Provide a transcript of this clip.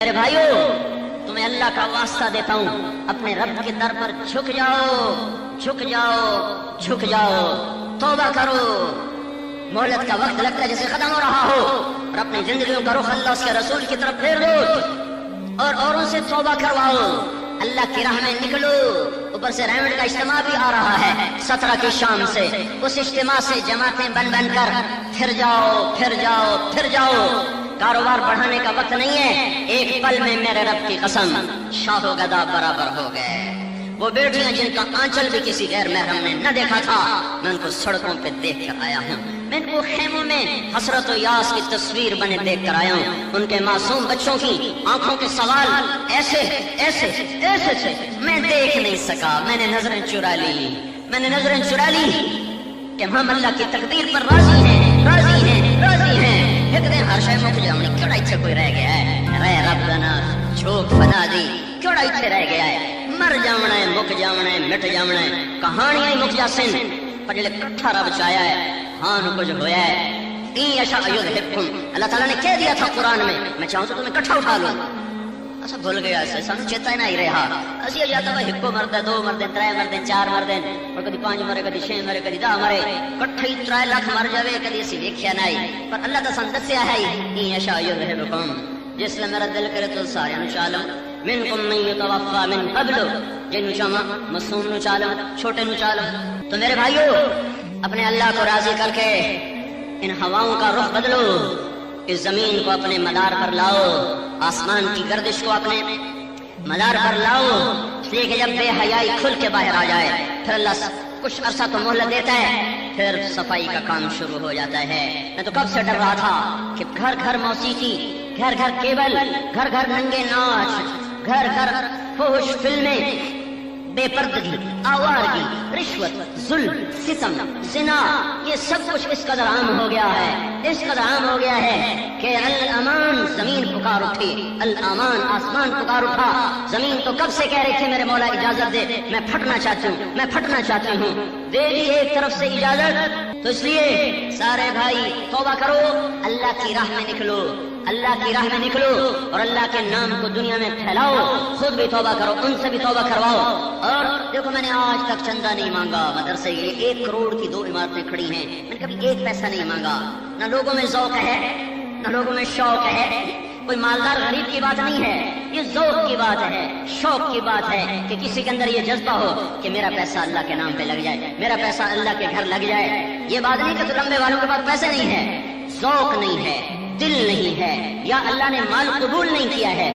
میرے بھائیو، تمہیں اللہ کا واسطہ دیتا ہوں، اپنے رب کے در پر جھک جاؤ، جھک جاؤ، جھک جاؤ، توبہ کرو۔ مہلت کا وقت لگتا ہے جیسے ختم ہو رہا ہو، اور اپنی زندگیوں کا رخ اللہ اس کے رسول کی طرف پھیر دو اور اوروں سے توبہ کرواؤ۔ اللہ کی راہ میں نکلو۔ اوپر سے رحمت کا اجتماع بھی آ رہا ہے 17 کی شام سے، اس اجتماع سے جماعتیں بن بن کر پھر جاؤ، پھر جاؤ، پھر جاؤ۔ کاروبار بڑھانے کا وقت نہیں ہے، ایک پل میں میرے رب کی قسم شاہ و گدا برابر ہو گئے۔ وہ بیٹیاں جن کا آنچل بھی کسی غیر محرم نے نہ دیکھا تھا، میں ان کو سڑکوں پہ دیکھ کر آیا ہوں، میں ان کو خیموں میں حسرت و یاس کی تصویر بنے دیکھ کر آیا ہوں۔ ان کے معصوم بچوں کی آنکھوں کے سوال ایسے ایسے ایسے سے میں دیکھ نہیں سکا، میں نے نظریں چرا لی، میں نے نظریں چرا لی کہ ہم اللہ کی تقدیر پر راضی ہیں، راضی ہیں، راضی ہیں۔ ایک دن ہر شے مک جاؤں، کیڑا اتنے کوئی رہ گیا ہے، رے رب دنا جھوک بنا دی، کیڑا اتنے رہ گیا ہے، مر جاونا ہے، مک جاونا ہے، مٹ جاونا ہے، کہانیاں ہی مک جاسن، پر جلے کٹھا رب چایا ہے، ہاں نو کچھ ہویا ہے۔ این یشاء یذھبکم، اللہ تعالیٰ نے کہہ دیا تھا قرآن میں چاہوں تو تمہیں کٹھا اٹھا لوں۔ ایسا بھول گیا، ایسے سانو چیتا ہی نہیں رہا، اسی یہ جاتا ہے ہکو مرد ہے، 2 مرد ہیں، 3 مرد ہیں، 4 مرد ہیں، اور کدی 5 مرے، کدی 6 مرے، کدی 10 مرے، کٹھے 3 لاکھ مر جاوے، کدی اسی ویکھیا نہیں، پر اللہ تعالیٰ سان دسیا ہے این یشاء یذھبکم، جس لئے میرا دل کرے تو سارے نو چالوں، منکم من یتوفا من قبل، جن نو چاہاں معصوم نو چالوں، چھوٹے نو چالوں۔ تو میرے بھائیو، اپنے اللہ کو راضی کر کے ان ہواؤں کا رخ بدلو، اس زمین کو اپنے مدار پر لاؤ، آسمان کی گردش کو اپنے مدار پر لاؤ، اس لیے کہ جب بے حیائی کھل کے باہر آ جائے پھر اللہ کچھ عرصہ تو مہلت دیتا ہے، پھر صفائی کا کام شروع ہو جاتا ہے۔ میں تو کب سے ڈر رہا تھا کہ گھر گھر موسیقی، گھر گھر کیبل، گھر گھر ننگے ناچ، گھر گھر فحش فلمیں، بے پردگی، آوارگی، رشوت، ظلم، ستم، زنا، یہ سب کچھ اس قدر عام ہو گیا ہے، اس قدر عام ہو گیا ہے کہ الامان زمین پکار اٹھی، الامان آسمان پکار اٹھا۔ زمین تو کب سے کہہ رہی تھی میرے مولا اجازت دے، میں پھٹنا چاہتی ہوں، میں پھٹنا چاہتی ہوں، دے دی ایک طرف سے اجازت۔ تو اس لیے سارے بھائی توبہ کرو، اللہ کی راہ میں نکلو، اللہ کی راہ میں نکلو اور اللہ کے نام کو دنیا میں پھیلاؤ، خود بھی توبہ کرو، ان سے بھی توبہ کرواؤ۔ اور دیکھو میں نے آج تک چندہ نہیں مانگا، مدرسے یہ 1 کروڑ کی 2 عمارتیں کھڑی ہیں، میں نے کبھی 1 پیسہ نہیں مانگا، نہ لوگوں میں ذوق ہے، نہ لوگوں میں شوق ہے، کوئی مالدار غریب کی بات نہیں ہے، یہ ذوق کی بات ہے، شوق کی بات ہے کہ کسی کے اندر یہ جذبہ ہو کہ میرا پیسہ اللہ کے نام پہ لگ جائے، میرا پیسہ اللہ کے گھر لگ جائے۔ یہ بات نہیں کہ تو لمبے والوں کے پاس پیسے نہیں ہے، ذوق نہیں ہے، دل نہیں ہے، یا اللہ نے مال قبول نہیں کیا ہے۔